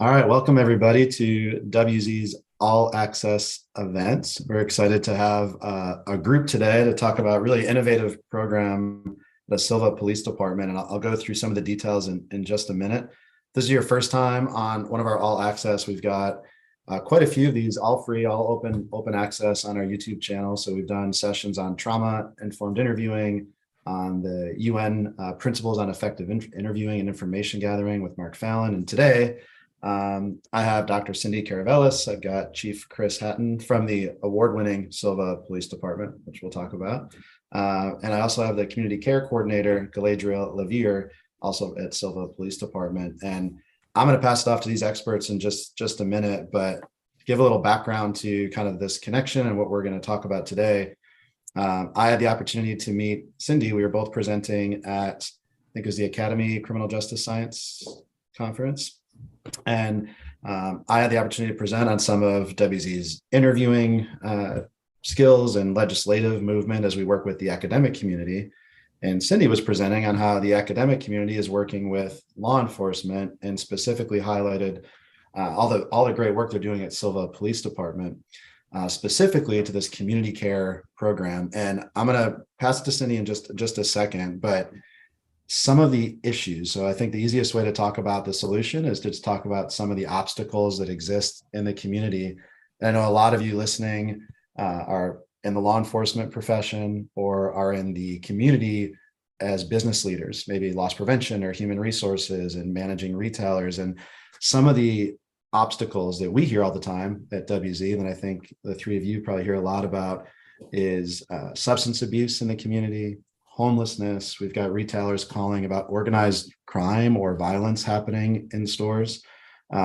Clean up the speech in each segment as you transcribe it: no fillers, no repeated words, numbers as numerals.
All right, welcome everybody to WZ's All Access event. We're excited to have a group today to talk about really innovative program, the Sylva Police Department, and I'll go through some of the details in just a minute. If this is your first time on one of our All Access, we've got quite a few of these, all free, all open access on our YouTube channel. So we've done sessions on trauma-informed interviewing, on the UN principles on effective interviewing and information gathering with Mark Fallon, and today I have Dr. Cindy Caravellis. I've got Chief Chris Hatton from the award-winning Sylva Police Department, which we'll talk about. And I also have the Community Care Coordinator, Galadriel Lavier, also at Sylva Police Department. And I'm going to pass it off to these experts in just a minute, but give a little background to kind of this connection and what we're going to talk about today. I had the opportunity to meet Cindy. We were both presenting at, I think it was the Academy Criminal Justice Science Conference. And I had the opportunity to present on some of WZ's interviewing skills and legislative movement as we work with the academic community. And Cindy was presenting on how the academic community is working with law enforcement and specifically highlighted all the great work they're doing at Sylva Police Department, specifically to this community care program. And I'm going to pass it to Cindy in just a second, but some of the issues. So I think the easiest way to talk about the solution is to just talk about some of the obstacles that exist in the community. And I know a lot of you listening are in the law enforcement profession or are in the community as business leaders, maybe loss prevention or human resources and managing retailers. And some of the obstacles that we hear all the time at WZ, and I think the three of you probably hear a lot about, is substance abuse in the community, homelessness. We've got retailers calling about organized crime or violence happening in stores,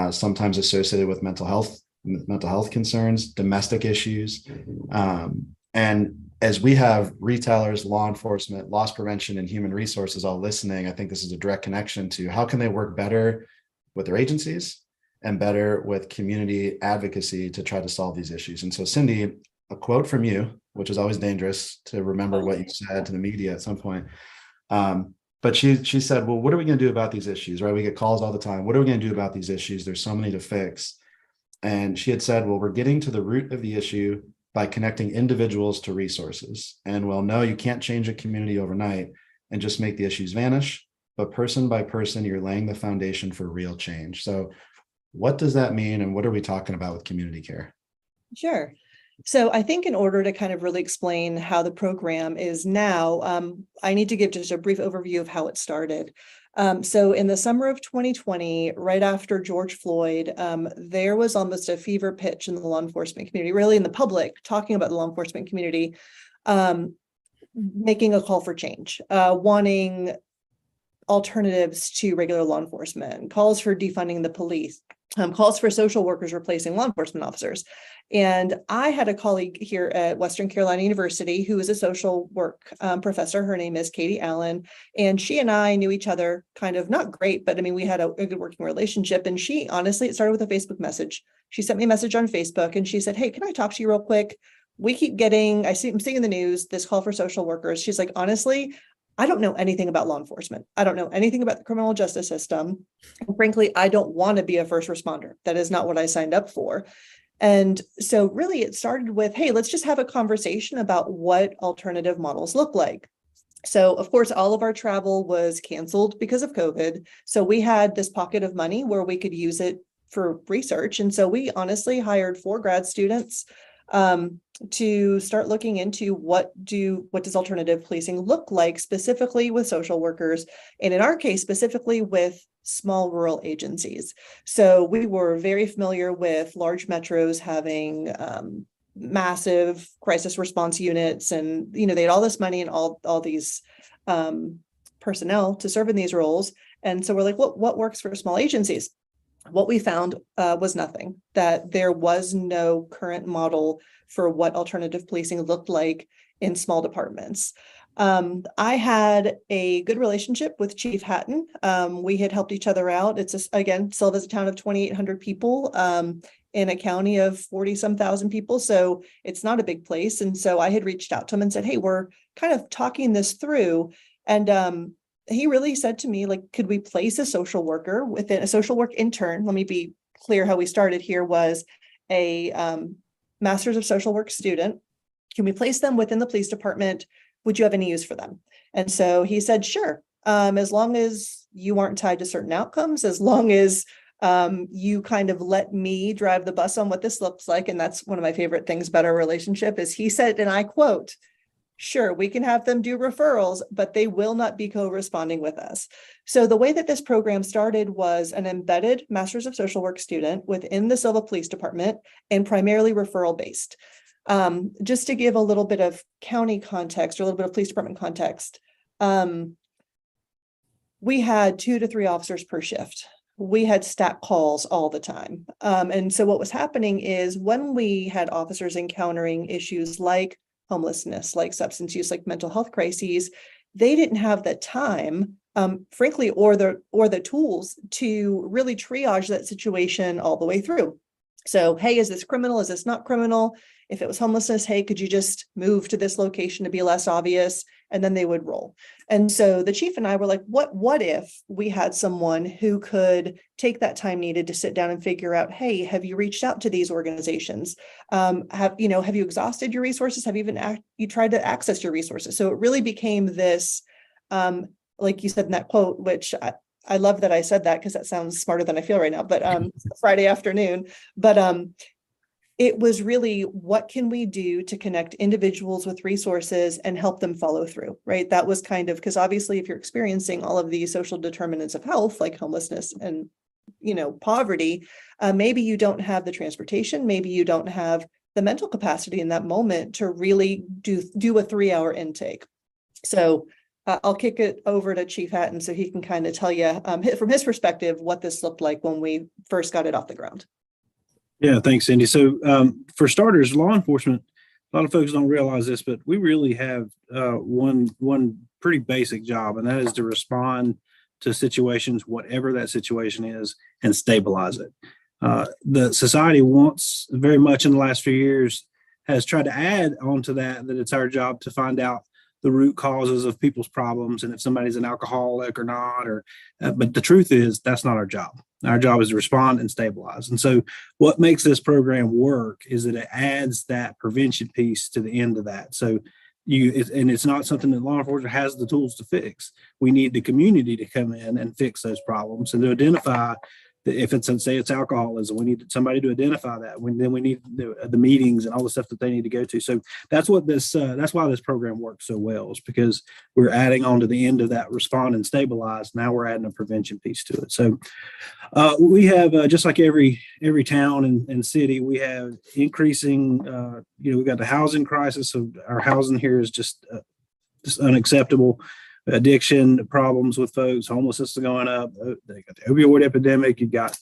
sometimes associated with mental health concerns, domestic issues. And as we have retailers, law enforcement, loss prevention, and human resources all listening, I think this is a direct connection to how can they work better with their agencies and better with community advocacy to try to solve these issues. And so, Cindy, a quote from you, which is always dangerous to remember what you said to the media at some point. But she said, well, what are we going to do about these issues, right? We get calls all the time. What are we going to do about these issues? There's so many to fix. And she had said, well, we're getting to the root of the issue by connecting individuals to resources. And well, no, you can't change a community overnight and just make the issues vanish. But person by person, you're laying the foundation for real change. So what does that mean? And what are we talking about with community care? Sure. So I think in order to kind of really explain how the program is now, I need to give just a brief overview of how it started. So in the summer of 2020, right after George Floyd, there was almost a fever pitch in the law enforcement community, really in the public, talking about the law enforcement community, making a call for change, wanting alternatives to regular law enforcement, calls for defunding the police, calls for social workers replacing law enforcement officers. And I had a colleague here at Western Carolina University who is a social work professor. Her name is Katie Allen. And she and I knew each other kind of not great, but I mean, we had a good working relationship. And she honestly, it started with a Facebook message. She sent me a message on Facebook and she said, hey, can I talk to you real quick? I'm seeing in the news this call for social workers. She's like, honestly, I don't know anything about law enforcement. I don't know anything about the criminal justice system. And frankly, I don't want to be a first responder. That is not what I signed up for. And so really it started with, hey, let's just have a conversation about what alternative models look like. So of course, all of our travel was canceled because of COVID. So we had this pocket of money where we could use it for research. And so we honestly hired 4 grad students to start looking into what does alternative policing look like, specifically with social workers, and in our case, specifically with small rural agencies. So we were very familiar with large metros having massive crisis response units, and they had all this money and all these personnel to serve in these roles. And so we're like, what works for small agencies? What we found was nothing, that there was no current model for what alternative policing looked like in small departments. I had a good relationship with Chief Hatton. We had helped each other out. Again, Sylva's a town of 2,800 people in a county of 40-some thousand people. So it's not a big place. And so I had reached out to him and said, hey, we're kind of talking this through. And he really said to me, like, could we place a social work intern? Let me be clear how we started here was a Master's of Social Work student. Can we place them within the police department? Would you have any use for them? And so he said, sure, as long as you aren't tied to certain outcomes, as long as you kind of let me drive the bus on what this looks like. And that's one of my favorite things about our relationship is he said, and I quote, sure, we can have them do referrals, but they will not be co-responding with us. So the way that this program started was an embedded Master's of Social Work student within the Sylva Police Department and primarily referral based. Just to give a little bit of county context or a little bit of police department context, we had 2 to 3 officers per shift. We had stack calls all the time. And so what was happening is when we had officers encountering issues like homelessness, like substance use, like mental health crises, they didn't have the time, frankly, or the tools to really triage that situation all the way through. So, hey, is this criminal? Is this not criminal? If it was homelessness, hey, could you just move to this location to be less obvious? And then they would roll. And so the chief and I were like, what if we had someone who could take that time needed to sit down and figure out, hey, have you reached out to these organizations? Have you exhausted your resources? Have you even you tried to access your resources? So it really became this, like you said in that quote, which I love that I said that because that sounds smarter than I feel right now, but Friday afternoon, but it was really, what can we do to connect individuals with resources and help them follow through, right? That was kind of, because obviously if you're experiencing all of these social determinants of health, like homelessness and, poverty, maybe you don't have the transportation, maybe you don't have the mental capacity in that moment to really do a 3-hour intake. So I'll kick it over to Chief Hatton so he can kind of tell you from his perspective what this looked like when we first got it off the ground. Yeah, thanks, Cindy. So for starters, law enforcement, a lot of folks don't realize this, but we really have one pretty basic job, and that is to respond to situations, whatever that situation is, and stabilize it. The society wants very much in the last few years has tried to add onto that it's our job to find out the root causes of people's problems and if somebody's an alcoholic or not, but the truth is that's not our job. Our job is to respond and stabilize. And so what makes this program work is that it adds that prevention piece to the end of that. So it's not something that law enforcement has the tools to fix. We need the community to come in and fix those problems and to identify if it's, say it's alcoholism, we need somebody to identify that. Then we need the meetings and all the stuff that they need to go to. So that's what that's why this program works so well, is because we're adding on to the end of that respond and stabilize. Now we're adding a prevention piece to it. So we have, just like every town and city, we have increasing, we've got the housing crisis. So our housing here is just unacceptable. Addiction problems with folks, homelessness is going up. They got the opioid epidemic. You've got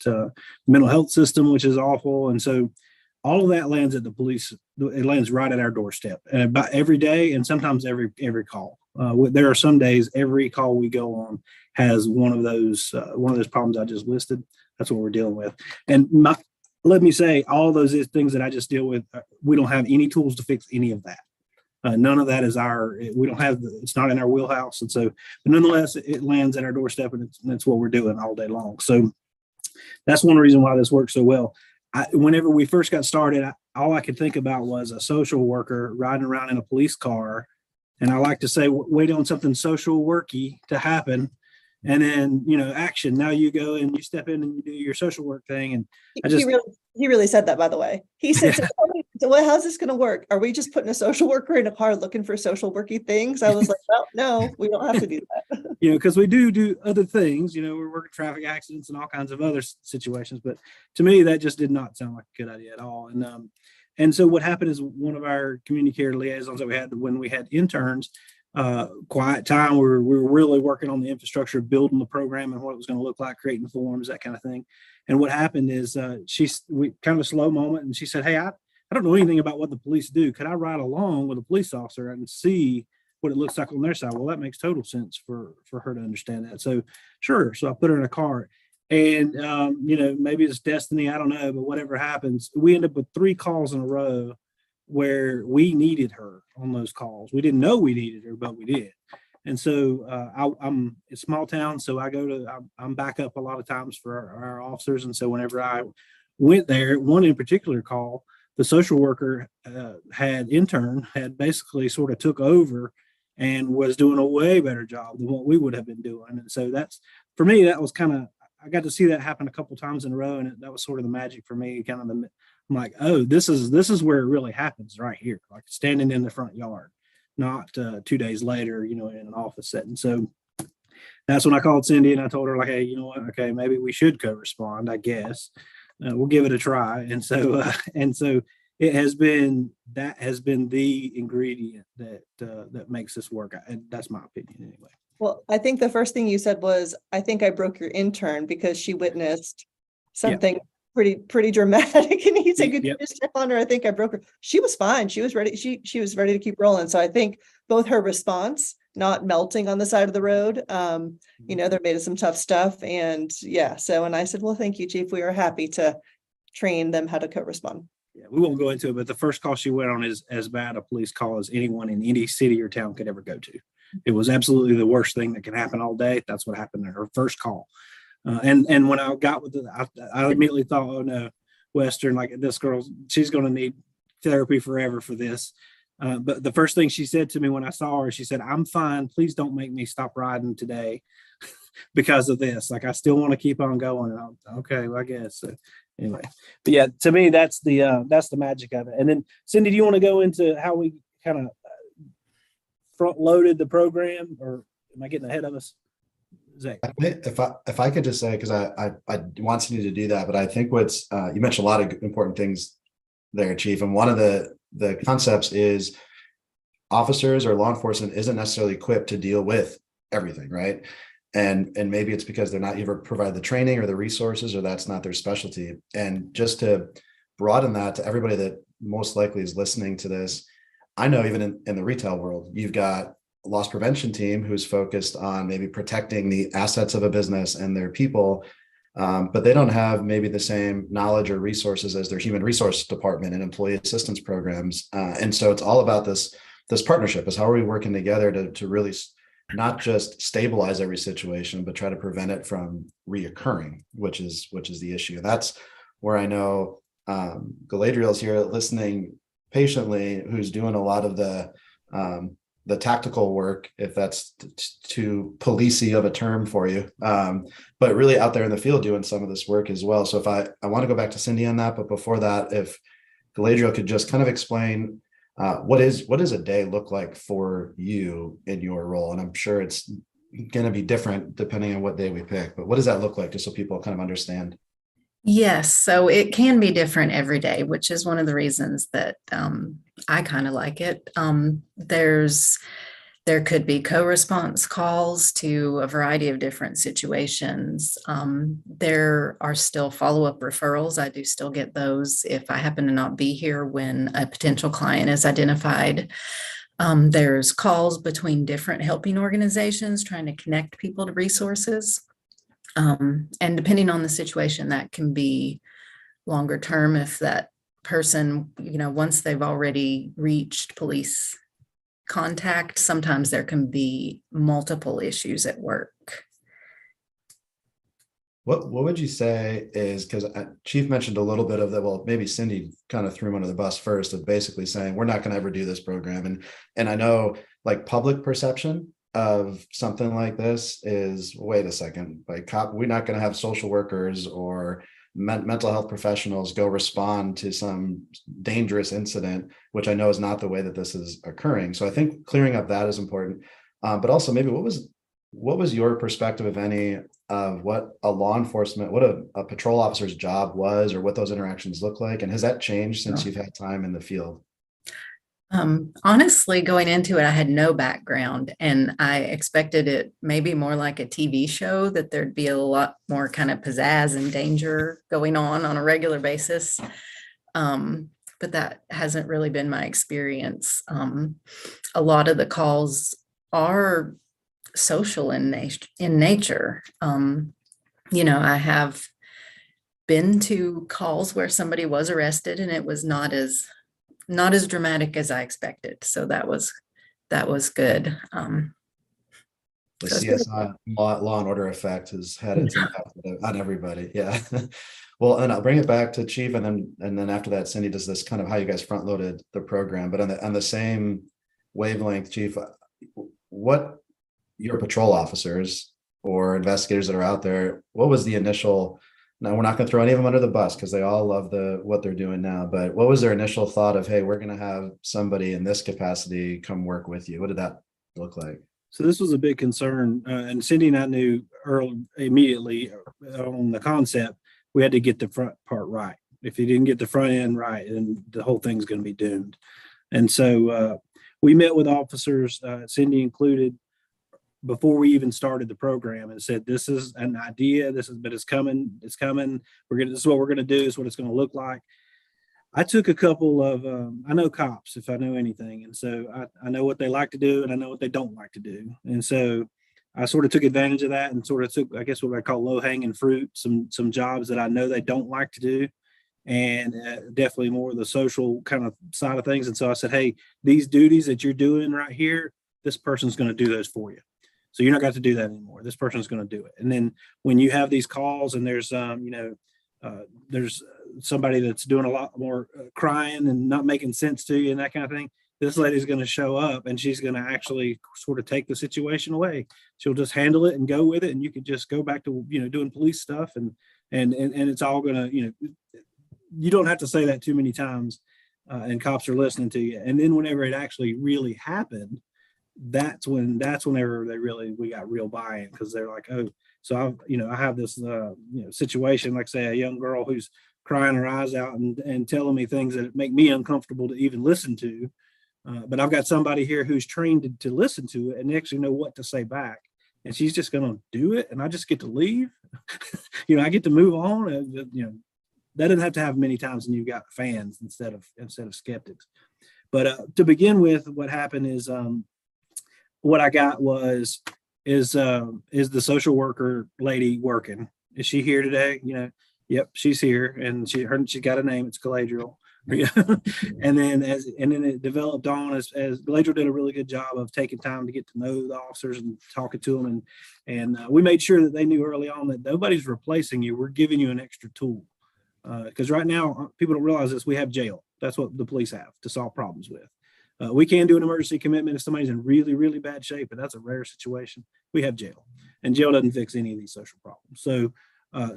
mental health system, which is awful. And so all of that lands at the police. It lands right at our doorstep, and about every day, and sometimes every call. There are some days every call we go on has one of those problems I just listed. That's what we're dealing with. And let me say, all those things that I just deal with, we don't have any tools to fix any of that. None of that is we don't have, it's not in our wheelhouse. And so, but nonetheless, it lands at our doorstep, and that's what we're doing all day long. So that's one reason why this works so well. Whenever we first got started, all I could think about was a social worker riding around in a police car. And I like to say, wait on something social worky to happen. And then, action. Now you go and you step in and you do your social work thing. And he really said that, by the way. He said, yeah. So how's this going to work? Are we just putting a social worker in a car looking for social worky things? I was like, well, no, we don't have to do that. Because we do other things. We're working traffic accidents and all kinds of other situations. But to me, that just did not sound like a good idea at all. And so what happened is one of our community care liaisons that we had when we had interns, quiet time, we were really working on the infrastructure, building the program and what it was going to look like, creating forms, that kind of thing. And what happened is we kind of a slow moment, and she said, hey, I don't know anything about what the police do. Could I ride along with a police officer and see what it looks like on their side? Well, that makes total sense for her to understand that. So sure. So I put her in a car, and maybe it's destiny, I don't know, but whatever happens, we end up with 3 calls in a row where we needed her on those calls. We didn't know we needed her, but we did. And so I'm a small town, so I'm back up a lot of times for our officers. And so whenever I went there, one in particular call, the social worker had basically sort of took over and was doing a way better job than what we would have been doing. And so that's, for me, that was kind of, I got to see that happen a couple times in a row. And that was sort of the magic for me, I'm like, oh, this is where it really happens right here, like standing in the front yard, not 2 days later, in an office setting. So that's when I called Cindy and I told her, like, hey, you know what? Okay, maybe we should co-respond, I guess. We'll give it a try. And so it has been the ingredient that makes this work. And that's my opinion anyway. Well, I think the first thing you said was, I think I broke your intern because she witnessed something pretty dramatic. And he said, could you just check on her? I think I broke her. She was fine. She was ready. She was ready to keep rolling. So I think both her response, not melting on the side of the road, they're made of some tough stuff. And and I said, well, thank you, Chief. We are happy to train them how to co-respond. Yeah, we won't go into it, but the first call she went on is as bad a police call as anyone in any city or town could ever go to. It was absolutely the worst thing that can happen all day. That's what happened in her first call. And when I got with it, I immediately thought, oh no, Western, like this girl, she's going to need therapy forever for this. But the first thing she said to me when I saw her, she said, I'm fine. Please don't make me stop riding today because of this. Like, I still want to keep on going. And okay, well, I guess. So anyway, but yeah, to me, that's the magic of it. And then Cindy, do you want to go into how we kind of front loaded the program, or am I getting ahead of us? Zach? If I could just say, because I want Cindy to do that, but I think what's you mentioned a lot of important things there, Chief, and one of the concepts is officers or law enforcement isn't necessarily equipped to deal with everything, right? And maybe it's because they're not ever provide the training or the resources, or that's not their specialty. And just to broaden that to everybody that most likely is listening to this, I know even in the retail world, you've got a loss prevention team who's focused on maybe protecting the assets of a business and their people, but they don't have maybe the same knowledge or resources as their human resource department and employee assistance programs. And so it's all about this partnership, is how are we working together to really not just stabilize every situation, but try to prevent it from reoccurring, which is the issue. And that's where I know Galadriel's here listening patiently, who's doing a lot of the tactical work, if that's too policey of a term for you, but really out there in the field doing some of this work as well. So if I want to go back to Cindy on that, but before that, if Galadriel could just kind of explain what does a day look like for you in your role? And I'm sure it's going to be different depending on what day we pick, but what does that look like, just so people kind of understand? Yes, so it can be different every day, which is one of the reasons that I kind of like it. There could be co-response calls to a variety of different situations. There are still follow-up referrals. I do still get those if I happen to not be here when a potential client is identified. There's calls between different helping organizations trying to connect people to resources. And depending on the situation, that can be longer term if that person, once they've already reached police contact, sometimes there can be multiple issues at work. What would you say is, because Chief mentioned a little bit of that, well, maybe Cindy kind of threw him under the bus first, of basically saying, we're not going to ever do this program. And I know, like, public perception of something like this is, wait a second, like, we're not going to have social workers or mental health professionals go respond to some dangerous incident, which I know is not the way that this is occurring. So I think clearing up that is important. But also maybe what was your perspective, if any, of what a law enforcement, what a patrol officer's job was, or what those interactions look like? And has that changed since you've had time in the field? Honestly, going into it, I had no background, and I expected it maybe more like a TV show, that there'd be a lot more kind of pizzazz and danger going on a regular basis. But that hasn't really been my experience. A lot of the calls are social in nature. I have been to calls where somebody was arrested and it was not as dramatic as I expected. So that was good. the That's good. CSI law and order effect has had its impact on everybody. Yeah. Well, and I'll bring it back to Chief, and then after that, Cindy does this kind of how you guys front loaded the program. But on the same wavelength, Chief, what your patrol officers or investigators that are out there, what was the initial? Now we're not going to throw any of them under the bus because they all love what they're doing now. But what was their initial thought of, hey, we're going to have somebody in this capacity come work with you? What did that look like? So this was a big concern, and Cindy and I knew immediately on the concept, we had to get the front part right. If you didn't get the front end right, then the whole thing's going to be doomed. And so we met with officers, Cindy included, before we even started the program, and said, this is an idea, but it's coming. This is what we're going to do. This is what it's going to look like. I took a couple of, I know cops if I know anything. And so I know what they like to do and I know what they don't like to do. And so I sort of took advantage of that and sort of took, I guess, what I call low hanging fruit, some jobs that I know they don't like to do, and definitely more of the social kind of side of things. And so I said, hey, these duties that you're doing right here, this person's going to do those for you. So you're not going to do that anymore. This person's going to do it. And then when you have these calls and there's, there's somebody that's doing a lot more crying and not making sense to you and that kind of thing, this lady's going to show up and she's going to actually sort of take the situation away. She'll just handle it and go with it. And you can just go back to, doing police stuff and it's all going to, you don't have to say that too many times and cops are listening to you. And then whenever it actually really happened, that's whenever we got real buy-in, because they're like, oh, so I have this, situation, like say a young girl who's crying her eyes out and telling me things that make me uncomfortable to even listen to. But I've got somebody here who's trained to listen to it and actually know what to say back. And she's just going to do it. And I just get to leave. I get to move on. That doesn't have to happen many times, and you've got fans instead of skeptics. But to begin with, what happened is what I got is the social worker lady working? Is she here today? Yep, she's here, and she got a name. It's Galadriel. and then it developed on as Galadriel did a really good job of taking time to get to know the officers and talking to them, and we made sure that they knew early on that nobody's replacing you. We're giving you an extra tool, because right now people don't realize this. We have jail. That's what the police have to solve problems with. We can do an emergency commitment if somebody's in really, really bad shape, but that's a rare situation. We have jail, and jail doesn't fix any of these social problems.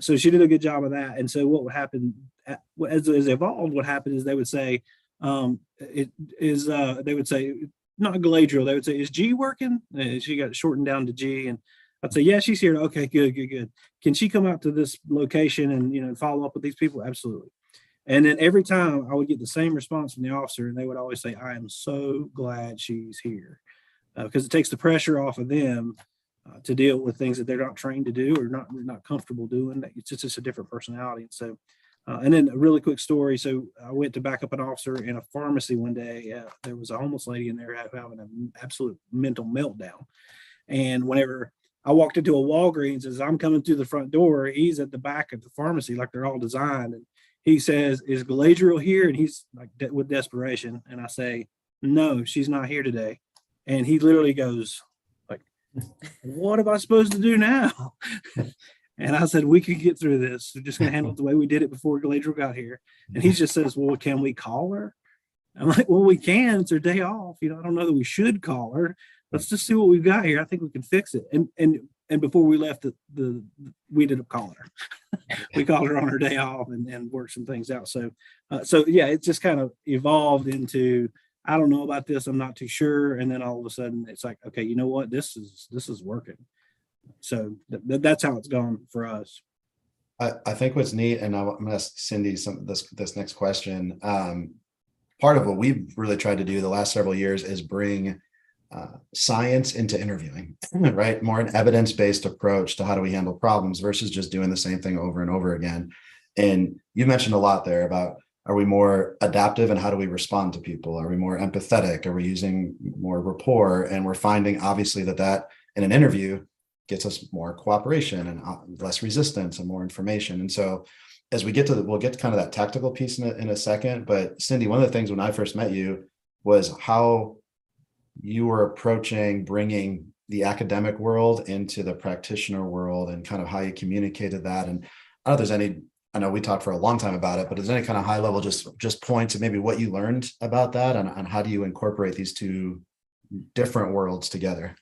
So she did a good job of that. And so what would happen as it evolved, what happened is they would say, they would say, not Galadriel, they would say, is G working? She got shortened down to G. And I'd say, yeah, she's here. Okay, good. Can she come out to this location and, follow up with these people? Absolutely. And then every time I would get the same response from the officer, and they would always say, I am so glad she's here, because it takes the pressure off of them to deal with things that they're not trained to do or not comfortable doing. It's just a different personality. And so, and then a really quick story. So I went to back up an officer in a pharmacy one day. There was a homeless lady in there having an absolute mental meltdown. And whenever I walked into a Walgreens, as I'm coming through the front door, he's at the back of the pharmacy, like they're all designed. And he says, is Galadriel here? And he's like with desperation. And I say, no, she's not here today. And he literally goes, what am I supposed to do now? And I said, we can get through this. We're just going to handle it the way we did it before Galadriel got here. And he just says, well, can we call her? I'm like, well, we can. It's her day off. I don't know that we should call her. Let's just see what we've got here. I think we can fix it. And before we left, we ended up calling her. We called her on her day off and worked some things out. So yeah, it just kind of evolved into, I don't know about this. I'm not too sure. And then all of a sudden it's like, okay, you know what? This is working. So that's how it's gone for us. I think what's neat, and I'm going to ask Cindy this next question. Part of what we've really tried to do the last several years is bring science into interviewing, right? More an evidence-based approach to how do we handle problems versus just doing the same thing over and over again. And you mentioned a lot there about, are we more adaptive and how do we respond to people? Are we more empathetic? Are we using more rapport? And we're finding obviously that in an interview gets us more cooperation and less resistance and more information. And so as we'll get to kind of that tactical piece in a second, but Cindy, one of the things when I first met you was how you were approaching bringing the academic world into the practitioner world and kind of how you communicated that. And I don't know if there's any, I know we talked for a long time about it, but is there any kind of high level, just points of maybe what you learned about that and how do you incorporate these two different worlds together?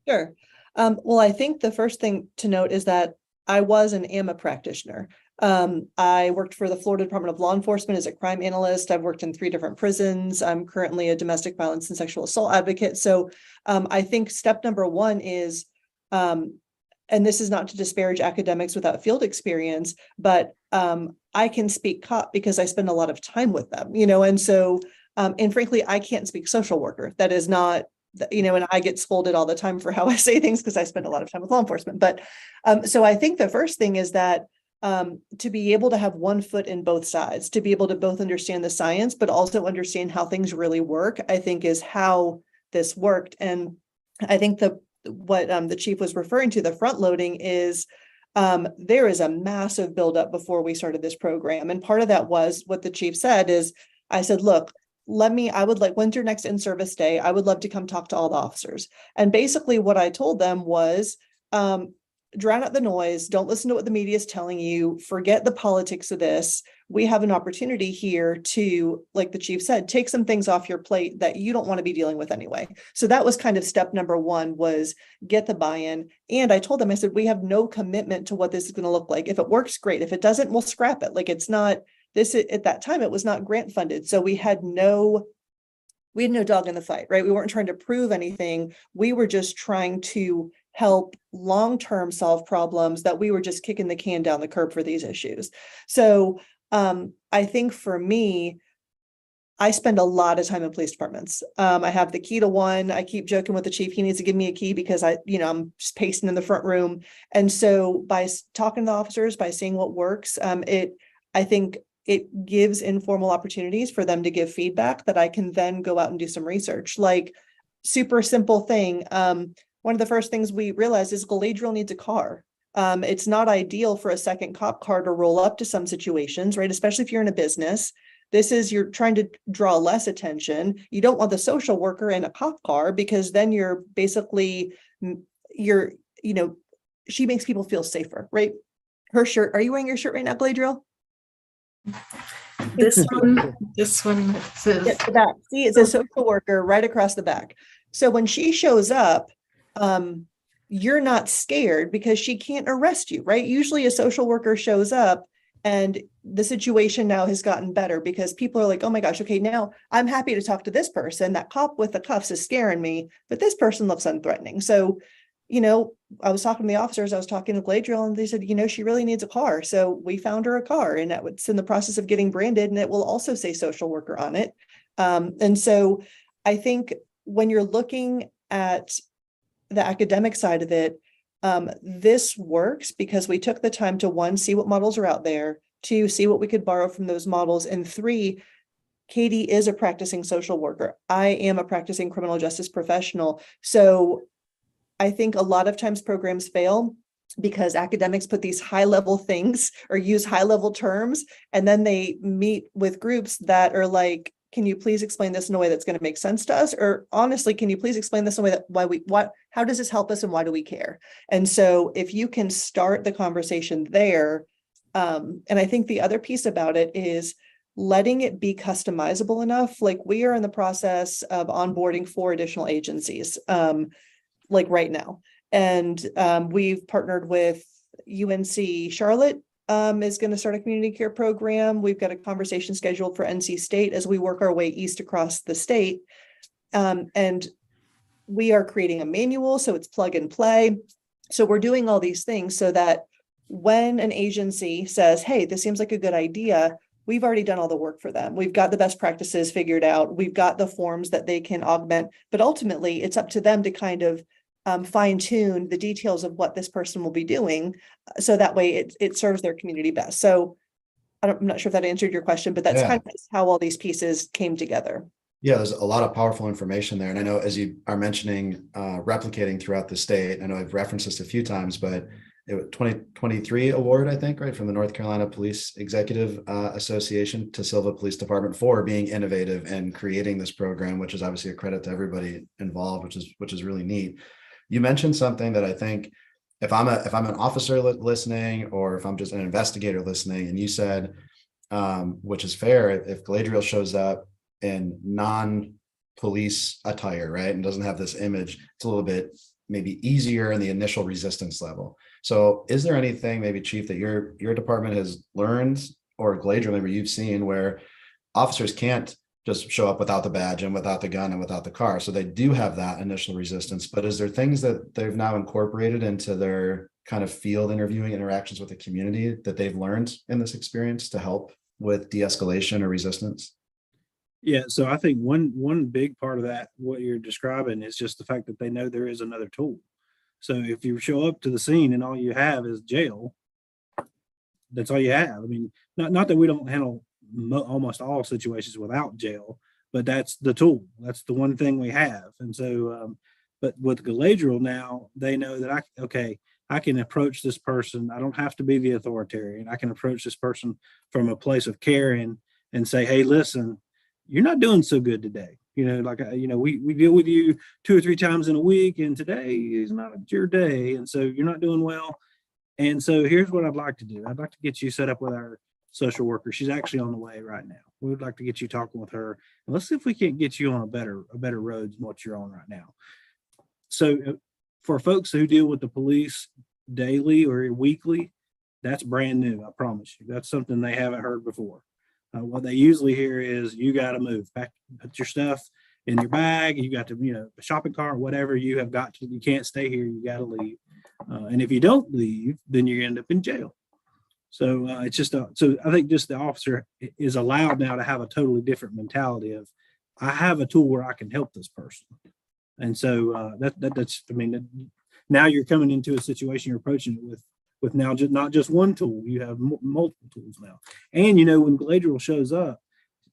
Sure. Well, I think the first thing to note is that I was and am a practitioner. I worked for the Florida Department of Law Enforcement as a crime analyst. I've worked in 3 different prisons. I'm currently a domestic violence and sexual assault advocate. So I think step number 1 is, and this is not to disparage academics without field experience, but I can speak cop because I spend a lot of time with them, and so, and frankly, I can't speak social worker. That is not, and I get scolded all the time for how I say things because I spend a lot of time with law enforcement. But so I think the first thing is that to be able to have one foot in both sides, to be able to both understand the science, but also understand how things really work, I think is how this worked. And I think what the chief was referring to, the front loading, is there is a massive buildup before we started this program. And part of that was what the chief said is, I said, look, I would like, when's your next in-service day? I would love to come talk to all the officers. And basically what I told them was, drown out the noise. Don't listen to what the media is telling you. Forget the politics of this. We have an opportunity here to, like the chief said, take some things off your plate that you don't want to be dealing with anyway. So that was kind of step number 1, was get the buy-in. And I told them, I said, we have no commitment to what this is going to look like. If it works, great. If it doesn't, we'll scrap it. Like, it's not this, at that time, it was not grant funded. So we had no dog in the fight, right? We weren't trying to prove anything. We were just trying to help long-term solve problems that we were just kicking the can down the curb for these issues. So I think for me, I spend a lot of time in police departments. I have the key to one. I keep joking with the chief. He needs to give me a key because I'm just pacing in the front room. And so by talking to the officers, by seeing what works, I think it gives informal opportunities for them to give feedback that I can then go out and do some research. Like, super simple thing. One of the first things we realized is Galadriel needs a car. It's not ideal for a second cop car to roll up to some situations, right? Especially if you're in a business. You're trying to draw less attention. You don't want the social worker in a cop car because then you're basically, she makes people feel safer, right? Her shirt, are you wearing your shirt right now, Galadriel? This one says, the back. See, it's a social worker right across the back. So when she shows up, you're not scared because she can't arrest you, right? Usually a social worker shows up and the situation now has gotten better because people are like, oh my gosh, okay, now I'm happy to talk to this person. That cop with the cuffs is scaring me, but this person looks unthreatening. So, I was talking to the officers, I was talking to Galadriel, and they said, she really needs a car. So we found her a car, and it's in the process of getting branded, and it will also say social worker on it. And so I think when you're looking at the academic side of it, this works because we took the time to, 1, see what models are out there, 2, see what we could borrow from those models, and 3, Katie is a practicing social worker. I am a practicing criminal justice professional. So I think a lot of times programs fail because academics put these high level things or use high level terms, and then they meet with groups that are like, can you please explain this in a way that's going to make sense to us? Or honestly, can you please explain this in a way that how does this help us and why do we care? And so if you can start the conversation there, and I think the other piece about it is letting it be customizable enough. Like, we are in the process of onboarding 4 additional agencies, like right now. And we've partnered with UNC Charlotte, is going to start a community care program. We've got a conversation scheduled for NC State as we work our way east across the state. And we are creating a manual, so it's plug and play. So we're doing all these things so that when an agency says, hey, this seems like a good idea, we've already done all the work for them. We've got the best practices figured out. We've got the forms that they can augment, but ultimately it's up to them to kind of fine tune the details of what this person will be doing. So that way it serves their community best. So I'm not sure if that answered your question, but that's kind of how all these pieces came together. Yeah, there's a lot of powerful information there. And I know, as you are mentioning, replicating throughout the state, I know I've referenced this a few times, but it was 2023 award, I think, right, from the North Carolina Police Executive Association to Sylva Police Department for being innovative and creating this program, which is obviously a credit to everybody involved, which is really neat. you mentioned something that I think if I'm an officer listening, or if I'm just an investigator listening, and you said, which is fair, if Galadriel shows up in non-police attire, right, and doesn't have this image, it's a little bit maybe easier in the initial resistance level. So is there anything, maybe Chief, that your department has learned, or Galadriel, maybe you've seen, where officers can't just show up without the badge and without the gun and without the car? So they do have that initial resistance, but is there things that they've now incorporated into their kind of field interviewing interactions with the community that they've learned in this experience to help with de-escalation or resistance? Yeah, so I think one big part of that, what you're describing, is just the fact that they know there is another tool. So if you show up to the scene and all you have is jail, that's all you have. I mean, not that we don't handle almost all situations without jail, but that's the tool. That's the one thing we have. And so, but with Galadriel now, they know that I can approach this person. I don't have to be the authoritarian. I can approach this person from a place of caring and say, hey, listen, you're not doing so good today. You know, like, we deal with you 2 or 3 times in a week, and today is not your day. And so you're not doing well. And so here's what I'd like to do. I'd like to get you set up with our social worker. She's actually on the way right now. We would like to get you talking with her, and let's see if we can't get you on a better road than what you're on right now. So for folks who deal with the police daily or weekly, that's brand new. I promise you, that's something they haven't heard before. What they usually hear is, you got to move, put your stuff in your bag. You got to, a shopping cart, whatever you have got to, you can't stay here. You got to leave. And if you don't leave, then you end up in jail. So it's just, so I think just the officer is allowed now to have a totally different mentality of, I have a tool where I can help this person. And so that's, I mean, now you're coming into a situation, you're approaching it with now just not just one tool, you have multiple tools now. And when Galadriel shows up,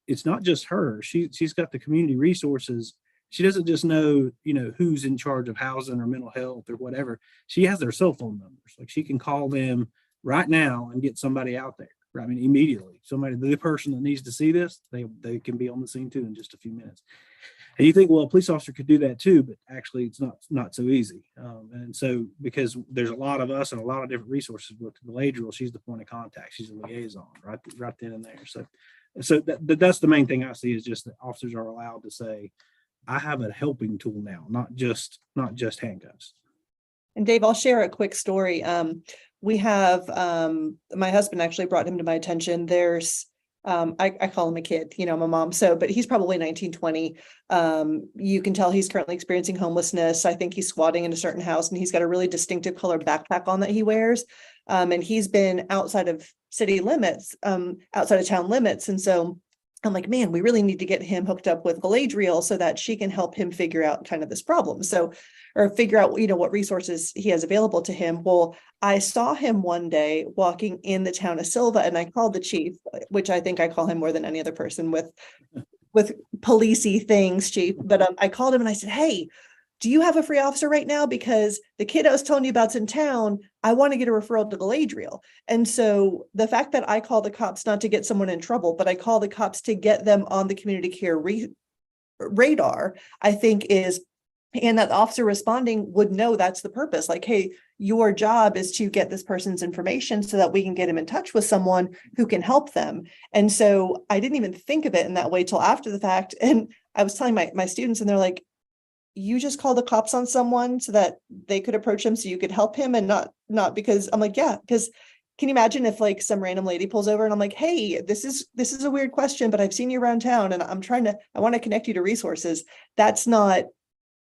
it's not just her. She's got the community resources. She doesn't just know who's in charge of housing or mental health or whatever. She has their cell phone numbers. Like, she can call them right now and get somebody out there. I mean, immediately. Somebody, the person that needs to see this, they can be on the scene too in just a few minutes. And you think, well, a police officer could do that too, but actually it's not so easy. And so, because there's a lot of us and a lot of different resources with Galadriel, she's the point of contact. She's a liaison right then and there. So that's the main thing I see, is just that officers are allowed to say, I have a helping tool now, not just handcuffs. And Dave, I'll share a quick story. We have, my husband actually brought him to my attention. There's, I call him a kid, I'm a mom. But he's probably 19, 20. You can tell he's currently experiencing homelessness. I think he's squatting in a certain house, and he's got a really distinctive colored backpack on that he wears. And he's been outside of city limits, outside of town limits. And so I'm like, man, we really need to get him hooked up with Galadriel so that she can help him figure out kind of this problem. Or figure out, what resources he has available to him. Well, I saw him one day walking in the town of Sylva, and I called the chief, which I think I call him more than any other person with policey things, chief. But I called him and I said, hey, do you have a free officer right now? Because the kid I was telling you about's in town. I want to get a referral to Galadriel. And so the fact that I call the cops not to get someone in trouble, but I call the cops to get them on the community care radar, I think is, and that the officer responding would know that's the purpose. Like, hey, your job is to get this person's information so that we can get him in touch with someone who can help them. And so I didn't even think of it in that way till after the fact. And I was telling my students, and they're like, you just call the cops on someone so that they could approach him so you could help him, and not because. I'm like, yeah, because can you imagine if like some random lady pulls over and I'm like, hey, this is a weird question, but I've seen you around town and I want to connect you to resources. That's not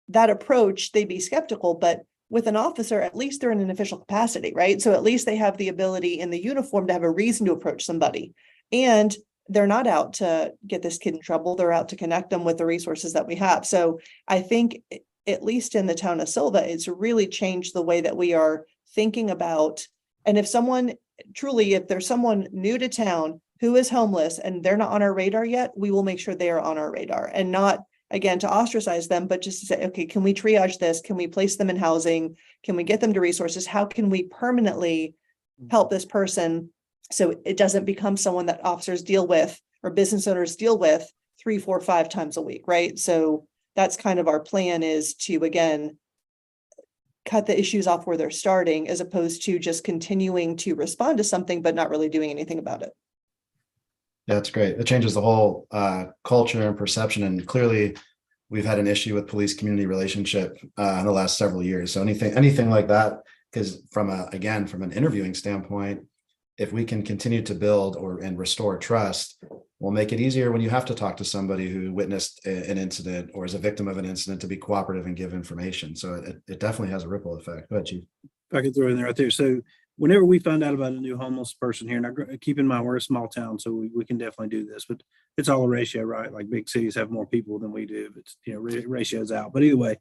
that approach. They'd be skeptical, but with an officer, at least they're in an official capacity, right? So at least they have the ability in the uniform to have a reason to approach somebody, and they're not out to get this kid in trouble. They're out to connect them with the resources that we have. So I think, at least in the town of Sylva, it's really changed the way that we are thinking about. And if there's someone new to town who is homeless and they're not on our radar yet, we will make sure they are on our radar, and not, again, to ostracize them, but just to say, okay, can we triage this? Can we place them in housing? Can we get them to resources? How can we permanently help this person so it doesn't become someone that officers deal with or business owners deal with 3, 4, 5 times a week, right? So that's kind of our plan, is to, again, cut the issues off where they're starting, as opposed to just continuing to respond to something, but not really doing anything about it. Yeah, that's great. It changes the whole culture and perception. And clearly we've had an issue with police community relationship in the last several years. So anything like that, because from an interviewing standpoint, if we can continue to build and restore trust, we'll make it easier when you have to talk to somebody who witnessed an incident or is a victim of an incident to be cooperative and give information. So it definitely has a ripple effect. Go ahead, Chief. If I could throw in there right there. So whenever we find out about a new homeless person here, and keep in mind, we're a small town, so we can definitely do this, but it's all a ratio, right? Like big cities have more people than we do. It's, ratios out. But either way,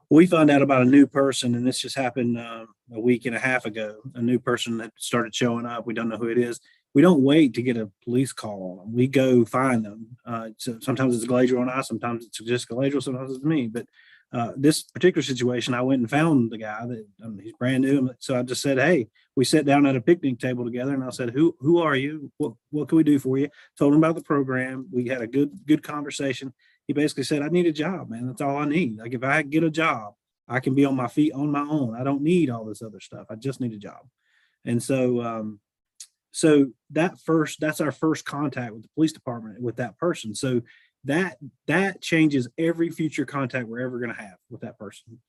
we find out about a new person, and this just happened a week and a half ago. A new person that started showing up. We don't know who it is. We don't wait to get a police call on them. We go find them. So sometimes it's Galadriel and I, sometimes it's just Galadriel, sometimes it's me. But this particular situation, I went and found the guy that he's brand new. So I just said, hey, we sat down at a picnic table together, and I said, who are you? What can we do for you? Told him about the program. We had a good conversation. He basically said, I need a job, man. That's all I need. Like if I get a job, I can be on my feet on my own. I don't need all this other stuff. I just need a job. And so, that's our first contact with the police department with that person. So that changes every future contact we're ever going to have with that person.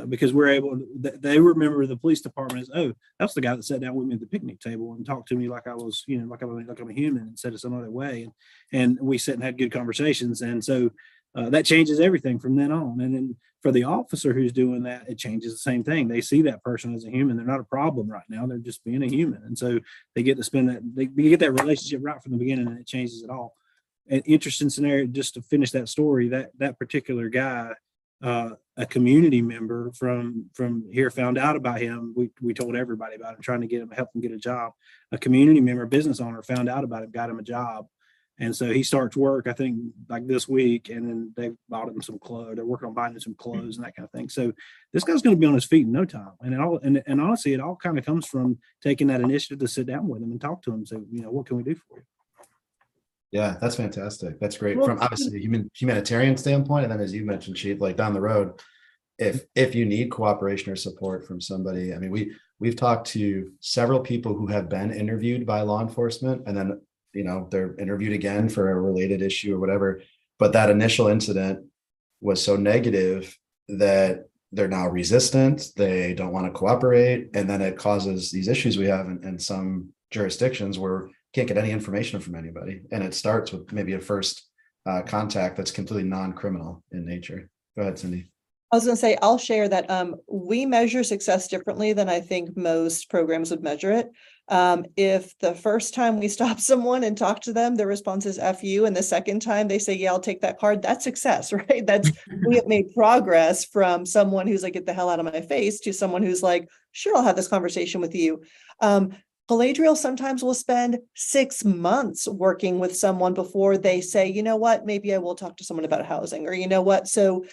Because we're able to, they remember the police department as, oh, that's the guy that sat down with me at the picnic table and talked to me like I was, like I'm a human, and said it some other way. And we sat and had good conversations. And so that changes everything from then on. And then for the officer who's doing that, it changes the same thing. They see that person as a human. They're not a problem right now. They're just being a human. And so they get to spend that, they get that relationship right from the beginning, and it changes it all. An interesting scenario, just to finish that story, that particular guy, a community member from here found out about him. We told everybody about him, trying to help him get a job. A community member, business owner, found out about him, got him a job. And so he starts work, I think, like this week, and then they bought him some clothes. They're working on buying him some clothes and that kind of thing. So this guy's going to be on his feet in no time. And honestly, it all kind of comes from taking that initiative to sit down with him and talk to him. So, what can we do for you? Yeah, that's fantastic. That's great. From obviously a humanitarian standpoint, and then as you mentioned, Chief, like down the road, if you need cooperation or support from somebody, I mean, we've talked to several people who have been interviewed by law enforcement, and then they're interviewed again for a related issue or whatever. But that initial incident was so negative that they're now resistant. They don't want to cooperate, and then it causes these issues we have in some jurisdictions where can't get any information from anybody. And it starts with maybe a first contact that's completely non-criminal in nature. Go ahead, Cindy. I was going to say, I'll share that we measure success differently than I think most programs would measure it. If the first time we stop someone and talk to them, the response is F you, and the second time they say, yeah, I'll take that card, that's success, right? We have made progress from someone who's like, get the hell out of my face, to someone who's like, sure, I'll have this conversation with you. Galadriel sometimes will spend 6 months working with someone before they say, you know what, maybe I will talk to someone about housing, or you know what. So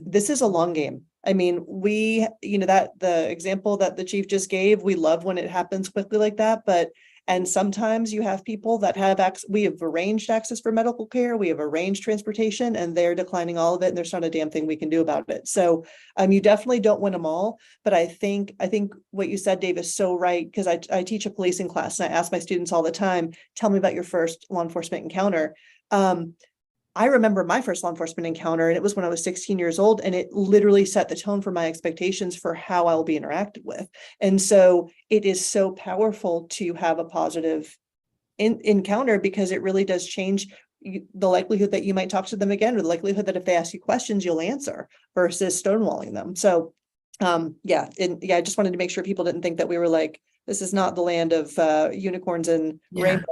this is a long game. I mean, that the example that the chief just gave, we love when it happens quickly like that. And sometimes you have people that have access. We have arranged access for medical care. We have arranged transportation, and they're declining all of it. And there's not a damn thing we can do about it. So you definitely don't win them all. But I think what you said, Dave, is so right. Because I teach a policing class, and I ask my students all the time, tell me about your first law enforcement encounter. I remember my first law enforcement encounter, and it was when I was 16 years old, and it literally set the tone for my expectations for how I will be interacted with. And so it is so powerful to have a positive encounter, because it really does change the likelihood that you might talk to them again, or the likelihood that if they ask you questions, you'll answer, versus stonewalling them. So I just wanted to make sure people didn't think that we were like, this is not the land of unicorns and rainbows.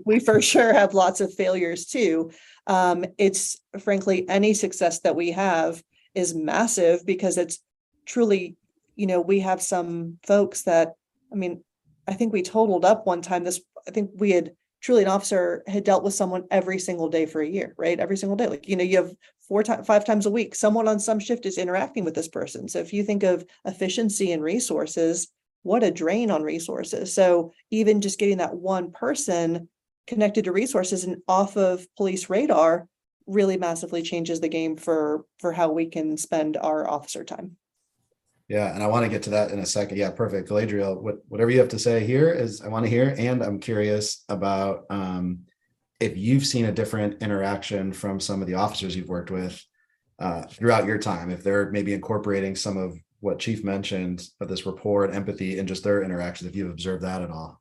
We for sure have lots of failures too. It's frankly, any success that we have is massive, because it's truly, we have some folks that, I think we totaled up one time I think we had truly, an officer had dealt with someone every single day for a year, right? Every single day. Like, you have 5 times a week, someone on some shift is interacting with this person. So if you think of efficiency and resources, what a drain on resources. So even just getting that one person connected to resources and off of police radar really massively changes the game for how we can spend our officer time. Yeah, and I want to get to that in a second. Yeah, perfect. Galadriel, whatever you have to say here is I want to hear, and I'm curious about if you've seen a different interaction from some of the officers you've worked with throughout your time, if they're maybe incorporating some of what Chief mentioned of this rapport and empathy and just their interactions, if you've observed that at all.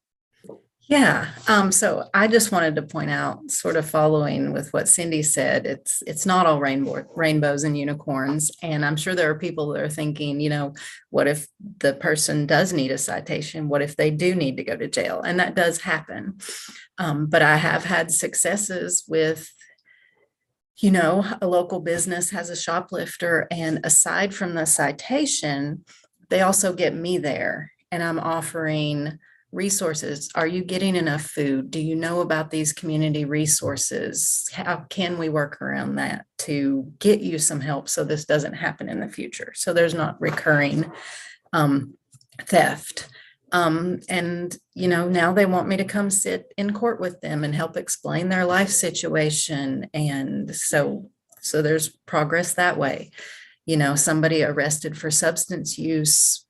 Yeah. So I just wanted to point out, sort of following with what Cindy said, it's not all rainbows and unicorns. And I'm sure there are people that are thinking, what if the person does need a citation? What if they do need to go to jail? And that does happen. But I have had successes with, a local business has a shoplifter, and aside from the citation, they also get me there, and I'm offering resources. Are you getting enough food? Do you know about these community resources? How can we work around that to get you some help so this doesn't happen in the future? So there's not recurring theft. And now they want me to come sit in court with them and help explain their life situation. And so there's progress that way. Somebody arrested for substance use,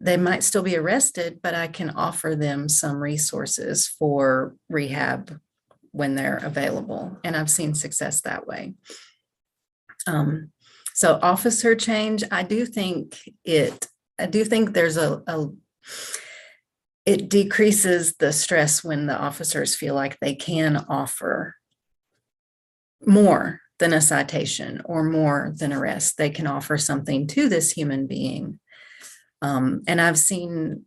they might still be arrested, but I can offer them some resources for rehab when they're available. And I've seen success that way. So officer change, I do think there's it decreases the stress when the officers feel like they can offer more than a citation or more than arrest. They can offer something to this human being. And I've seen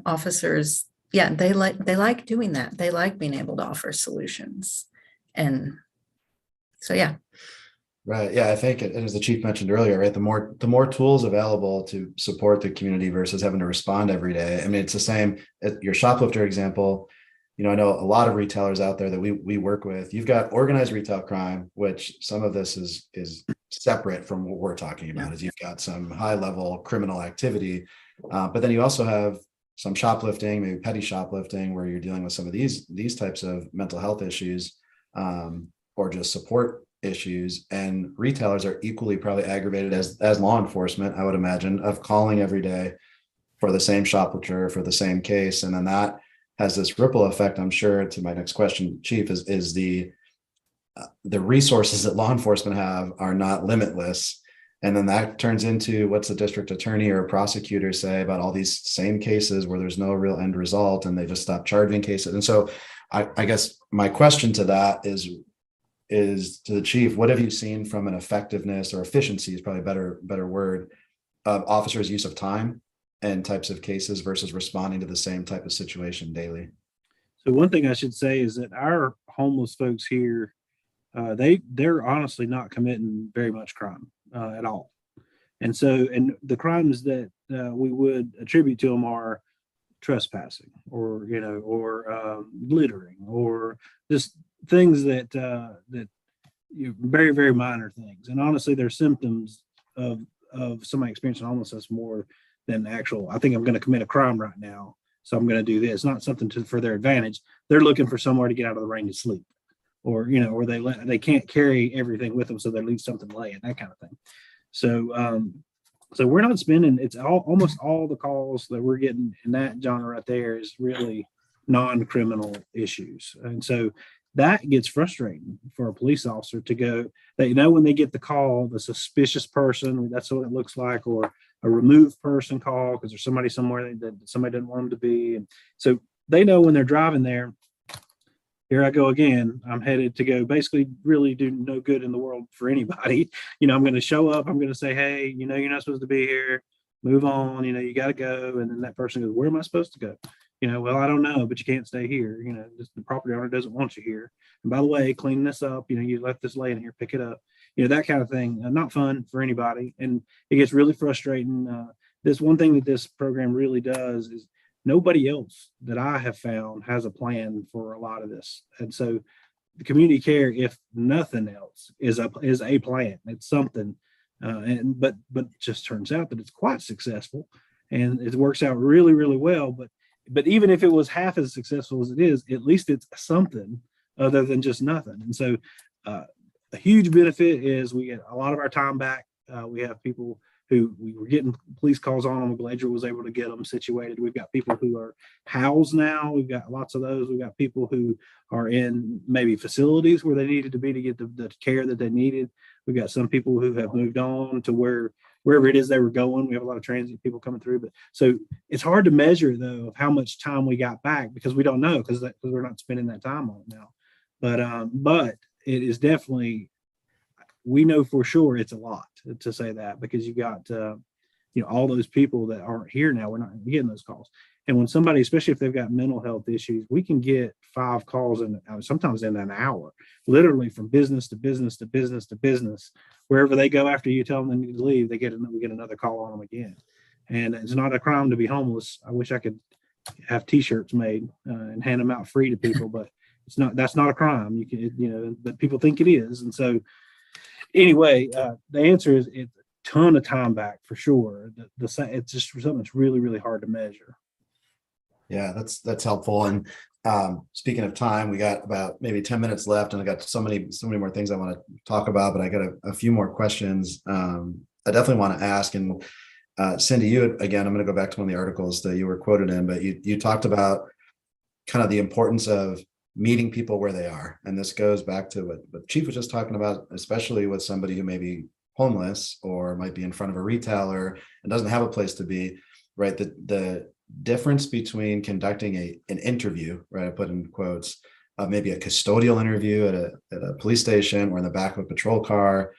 officers, yeah, they like doing that. They like being able to offer solutions. And so, yeah. Right. Yeah, I think, and as the chief mentioned earlier, right, the more tools available to support the community versus having to respond every day. I mean, it's the same as your shoplifter example. I know a lot of retailers out there that we work with. You've got organized retail crime, which some of this is separate from what we're talking about. Is you've got some high level criminal activity, but then you also have some shoplifting, maybe petty shoplifting, where you're dealing with some of these types of mental health issues or just support issues. And retailers are equally probably aggravated as law enforcement, I would imagine, of calling every day for the same shoplifter for the same case, and then that has this ripple effect. I'm sure, to my next question, Chief, is the resources that law enforcement have are not limitless. And then that turns into what's the district attorney or prosecutor say about all these same cases where there's no real end result and they just stop charging cases. And so I guess my question to that is to the chief, what have you seen from an effectiveness, or efficiency is probably a better word, of officers' use of time and types of cases versus responding to the same type of situation daily? So one thing I should say is that our homeless folks here, they're honestly not committing very much crime at all. And the crimes that we would attribute to them are trespassing or littering, or just things that very, very minor things. And honestly, they're symptoms of somebody experiencing homelessness more than actual, I think I'm going to commit a crime right now, so I'm going to do this. Not something for their advantage. They're looking for somewhere to get out of the rain to sleep, or or they can't carry everything with them, so they leave something laying, that kind of thing. So we're not spending. It's almost all the calls that we're getting in that genre right there is really non-criminal issues, and so that gets frustrating for a police officer to go. They know when they get the call, the suspicious person, that's what it looks like, or a removed person call because there's somebody somewhere that somebody didn't want them to be. And so they know when they're driving there, here I go again. I'm headed to go basically really do no good in the world for anybody. I'm going to show up. I'm going to say, hey, you're not supposed to be here. Move on. You got to go. And then that person goes, where am I supposed to go? Well, I don't know, but you can't stay here. Just the property owner doesn't want you here. And by the way, clean this up. You left this laying here, pick it up. That kind of thing. Not fun for anybody. And it gets really frustrating. This one thing that this program really does is nobody else that I have found has a plan for a lot of this. And so the community care, if nothing else, is a plan. It's something. But it just turns out that it's quite successful and it works out really, really well. But even if it was half as successful as it is, at least it's something other than just nothing. And so a huge benefit is we get a lot of our time back. We have people who we were getting police calls on them. Galadriel was able to get them situated. We've got people who are housed now. We've got lots of those. We've got people who are in maybe facilities where they needed to be to get the care that they needed. We've got some people who have moved on to wherever it is they were going. We have a lot of transient people coming through, but so it's hard to measure though of how much time we got back because we don't know because we're not spending that time on it now. But it is definitely, we know for sure it's a lot to say that because you got all those people that aren't here now. We're not getting those calls, and when somebody, especially if they've got mental health issues, we can get 5 calls in sometimes in an hour, literally from business to business to business to business. Wherever they go after you tell them they need to leave, we get another call on them again. And it's not a crime to be homeless. I wish I could have T-shirts made and hand them out free to people, but it's not. That's not a crime. You can, but people think it is. And so, anyway, the answer is it's a ton of time back for sure. It's just something that's really, really hard to measure. Yeah, that's helpful. And speaking of time, we got about maybe 10 minutes left, and I got so many more things I want to talk about, but I got a few more questions I definitely want to ask. And Cindy, you again, I'm going to go back to one of the articles that you were quoted in, but you talked about kind of the importance of meeting people where they are. And this goes back to what Chief was just talking about, especially with somebody who may be homeless or might be in front of a retailer and doesn't have a place to be, right? The difference between conducting an interview, right? I put in quotes, maybe a custodial interview at a police station or in the back of a patrol car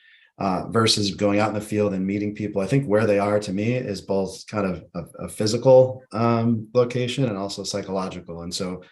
versus going out in the field and meeting people. I think where they are to me is both kind of a physical location and also psychological. And so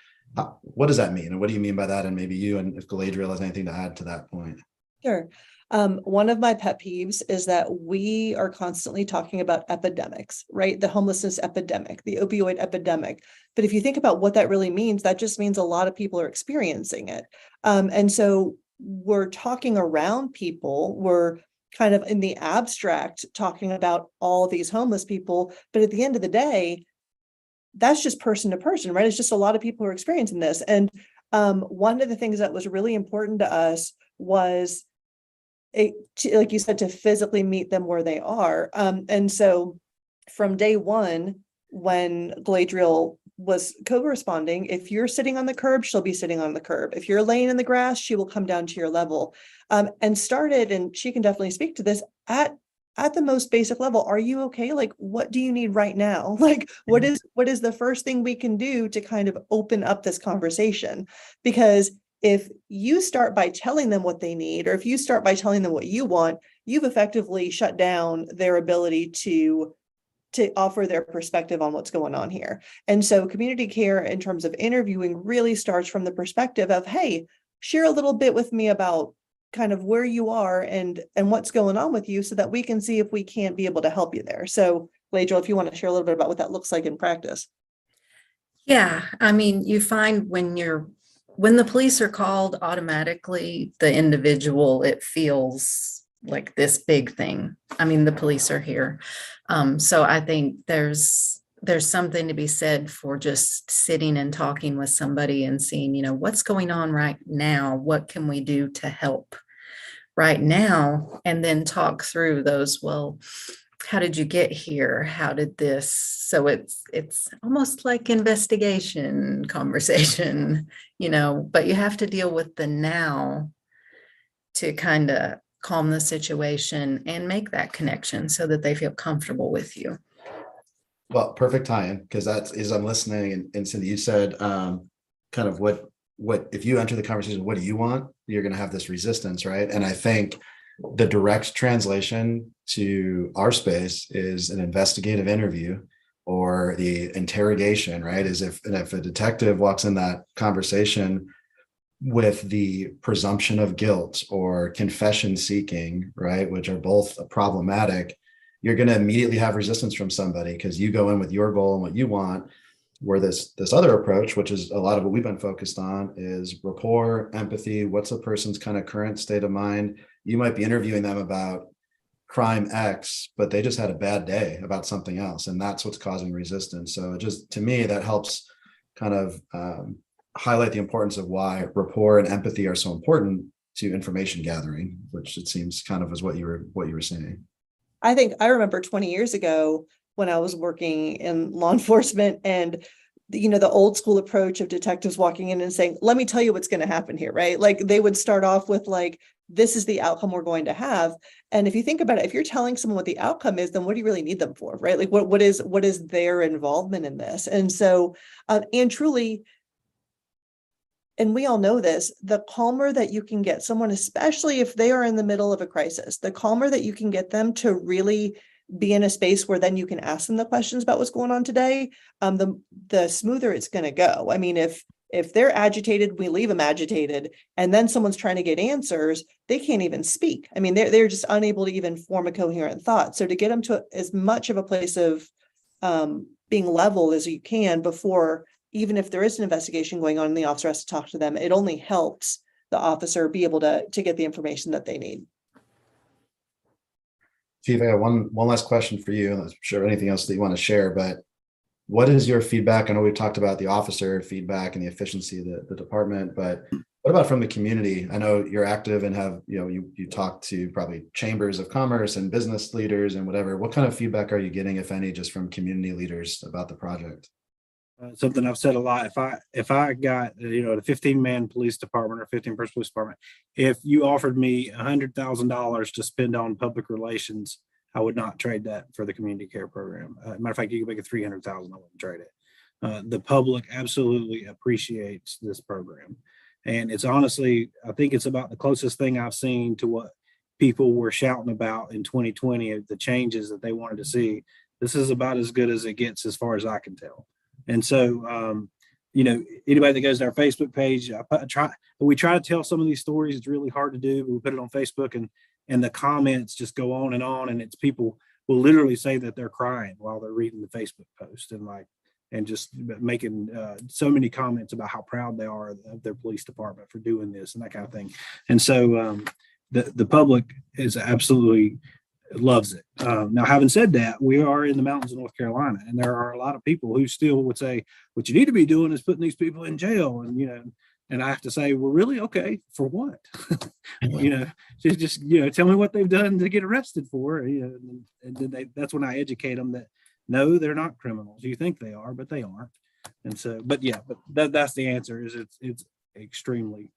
what does that mean? And what do you mean by that? And maybe you and if Galadriel has anything to add to that point. Sure. One of my pet peeves is that we are constantly talking about epidemics, right? The homelessness epidemic, the opioid epidemic. But if you think about what that really means, that just means a lot of people are experiencing it. And so we're talking around people, we're kind of in the abstract talking about all these homeless people. But at the end of the day, that's just person to person, right? It's just a lot of people who are experiencing this. And one of the things that was really important to us was, like you said, to physically meet them where they are. And so from day one, when Galadriel was co-responding, if you're sitting on the curb, she'll be sitting on the curb. If you're laying in the grass, she will come down to your level. And started, and she can definitely speak to this, at the most basic level. Are you okay? Like, what do you need right now? Like, what is the first thing we can do to kind of open up this conversation? Because if you start by telling them what they need, or if you start by telling them what you want, you've effectively shut down their ability to offer their perspective on what's going on here. And so community care in terms of interviewing really starts from the perspective of, hey, share a little bit with me about kind of where you are and what's going on with you so that we can see if we can't be able to help you there. So Galadriel, if you want to share a little bit about what that looks like in practice. Yeah, I mean, you find when the police are called, automatically the individual, it feels like this big thing. I mean, the police are here. So I think there's something to be said for just sitting and talking with somebody and seeing, what's going on right now? What can we do to help right now? And then talk through those, well, how did you get here? How did this? So it's almost like investigation conversation, but you have to deal with the now to kind of calm the situation and make that connection so that they feel comfortable with you. Well, perfect tie-in, because that's as I'm listening, and Cindy, you said kind of what if you enter the conversation, what do you want? You're going to have this resistance, right? And I think the direct translation to our space is an investigative interview or the interrogation, right? Is if a detective walks in that conversation with the presumption of guilt or confession seeking, right, which are both problematic, you're going to immediately have resistance from somebody because you go in with your goal and what you want. Where this other approach, which is a lot of what we've been focused on, is rapport, empathy. What's a person's kind of current state of mind? You might be interviewing them about crime X, but they just had a bad day about something else, and that's what's causing resistance. So just to me, that helps kind of highlight the importance of why rapport and empathy are so important to information gathering, which it seems kind of is what you were saying. I remember 20 years ago when I was working in law enforcement, and the old school approach of detectives walking in and saying, let me tell you what's going to happen here, right? Like they would start off with like, this is the outcome we're going to have. And if you think about it, if you're telling someone what the outcome is, then what do you really need them for, right? Like what is their involvement in this? And so, and truly, and we all know this, the calmer that you can get someone, especially if they are in the middle of a crisis, the calmer that you can get them to really be in a space where then you can ask them the questions about what's going on today, the smoother it's going to go. I mean, if they're agitated, we leave them agitated, and then someone's trying to get answers, they can't even speak. I mean, they're just unable to even form a coherent thought. So to get them to as much of a place of being level as you can before, even if there is an investigation going on and the officer has to talk to them, it only helps the officer be able to get the information that they need. Chief, I got one last question for you. I'm sure anything else that you want to share, but what is your feedback? I know we've talked about the officer feedback and the efficiency of the department, but what about from the community? I know you're active and have, you talk to probably chambers of commerce and business leaders and whatever. What kind of feedback are you getting, if any, just from community leaders about the project? Something I've said a lot. If I got a 15-man police department or 15-person police department, if you offered me $100,000 to spend on public relations, I would not trade that for the community care program. Matter of fact, you could make it $300,000. I wouldn't trade it. The public absolutely appreciates this program, and it's honestly, I think it's about the closest thing I've seen to what people were shouting about in 2020 of the changes that they wanted to see. This is about as good as it gets, as far as I can tell. And so, anybody that goes to our Facebook page, we try to tell some of these stories. It's really hard to do, but we put it on Facebook, and the comments just go on, and it's people will literally say that they're crying while they're reading the Facebook post, and just making so many comments about how proud they are of their police department for doing this and that kind of thing. And so the public is absolutely loves it. Now, having said that, we are in the mountains of North Carolina, and there are a lot of people who still would say, what you need to be doing is putting these people in jail. And I have to say, well, really? Okay, for what? Just tell me what they've done to get arrested for. And then that's when I educate them that no, they're not criminals. You think they are, but they aren't. And so, but that's the answer. Is it's extremely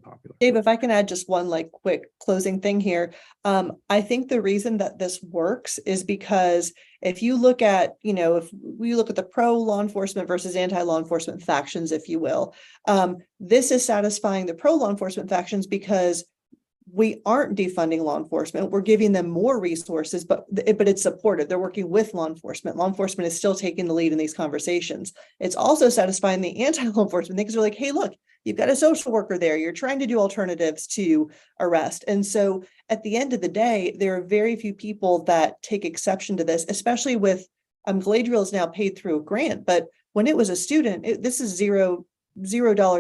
popular. Dave, if I can add just one quick closing thing here. I think the reason that this works is because if you look at, if we look at the pro law enforcement versus anti-law enforcement factions, if you will, this is satisfying the pro law enforcement factions because we aren't defunding law enforcement. We're giving them more resources, but it's supportive. They're working with law enforcement. Law enforcement is still taking the lead in these conversations. It's also satisfying the anti-law enforcement because they're like, hey, look, you've got a social worker there. You're trying to do alternatives to arrest. And so at the end of the day, there are very few people that take exception to this, especially with Galadriel is now paid through a grant. But when it was a student, this is $0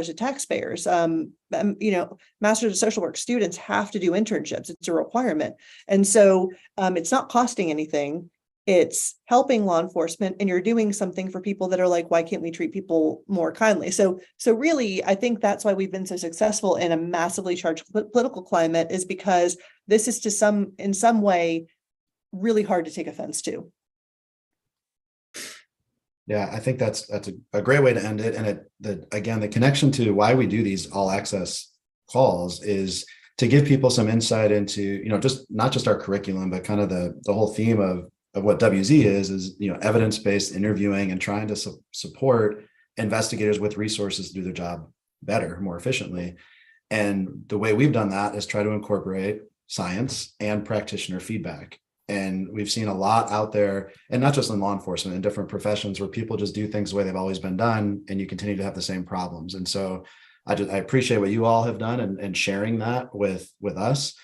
to taxpayers. Masters of social work students have to do internships. It's a requirement. And so it's not costing anything. It's helping law enforcement, and you're doing something for people that are like, why can't we treat people more kindly? So really, I think that's why we've been so successful in a massively charged political climate, is because this is in some way really hard to take offense to. Yeah, I think that's a great way to end it. And the connection to why we do these all access calls is to give people some insight into, just not just our curriculum, but kind of the whole theme of what WZ is evidence-based interviewing and trying to support investigators with resources to do their job better, more efficiently. And the way we've done that is try to incorporate science and practitioner feedback. And we've seen a lot out there, and not just in law enforcement, in different professions, where people just do things the way they've always been done, and you continue to have the same problems. And so I appreciate what you all have done and sharing that with us.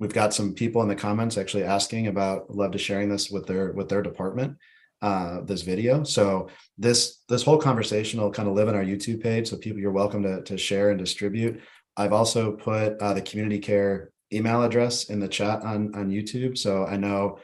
We've got some people in the comments actually asking about, love to sharing this with their department, this video. So this whole conversation will kind of live on our YouTube page. So people, you're welcome to share and distribute. I've also put the community care email address in the chat on YouTube. So I know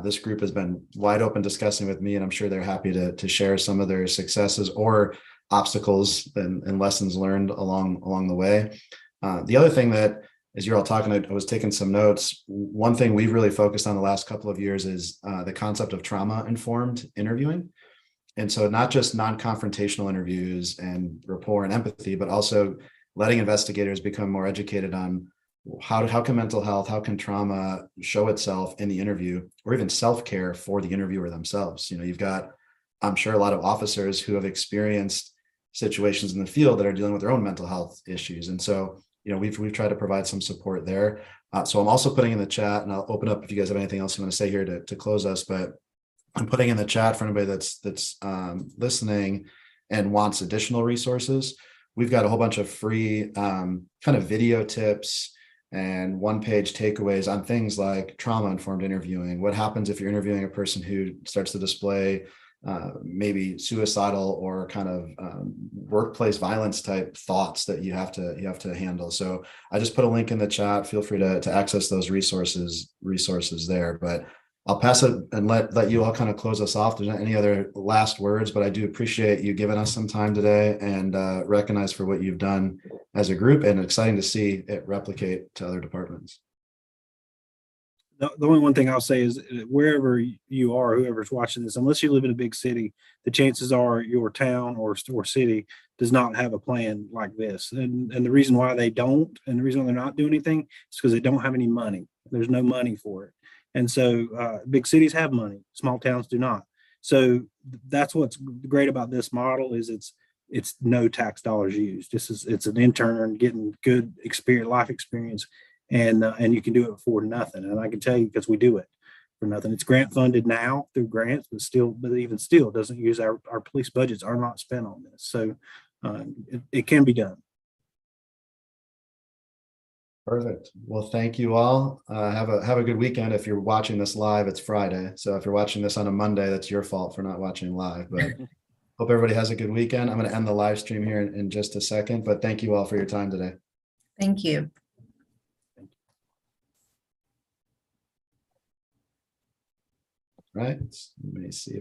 this group has been wide open discussing with me, and I'm sure they're happy to share some of their successes or obstacles and lessons learned along the way. The other thing that as you're all talking, I was taking some notes. One thing we've really focused on the last couple of years is the concept of trauma-informed interviewing. And so not just non-confrontational interviews and rapport and empathy, but also letting investigators become more educated on how can mental health, how can trauma show itself in the interview, or even self-care for the interviewer themselves. You've got, I'm sure, a lot of officers who have experienced situations in the field that are dealing with their own mental health issues. And so, we've tried to provide some support there. So I'm also putting in the chat, and I'll open up if you guys have anything else you want to say here to close us, but I'm putting in the chat for anybody that's listening and wants additional resources. We've got a whole bunch of free kind of video tips and one-page takeaways on things like trauma-informed interviewing. What happens if you're interviewing a person who starts to display maybe suicidal or kind of workplace violence type thoughts that you have to handle. So I just put a link in the chat. Feel free to access those resources there. But I'll pass it and let you all kind of close us off. There's not any other last words, but I do appreciate you giving us some time today and recognize for what you've done as a group, and exciting to see it replicate to other departments. The only one thing I'll say is wherever you are, whoever's watching this, unless you live in a big city, the chances are your town or city does not have a plan like this. And the reason why they don't, and the reason why they're not doing anything is because they don't have any money. There's no money for it. And so big cities have money, small towns do not. So that's what's great about this model is it's no tax dollars used. It's an intern getting good experience, life experience, and you can do it for nothing. And I can tell you because we do it for nothing. It's grant funded now through grants, but even still doesn't use our police budgets are not spent on this. So it can be done. Perfect. Well, thank you all. Have a good weekend. If you're watching this live, it's Friday. So if you're watching this on a Monday, that's your fault for not watching live. But hope everybody has a good weekend. I'm going to end the live stream here in just a second, but thank you all for your time today. Thank you. Right. Let me see.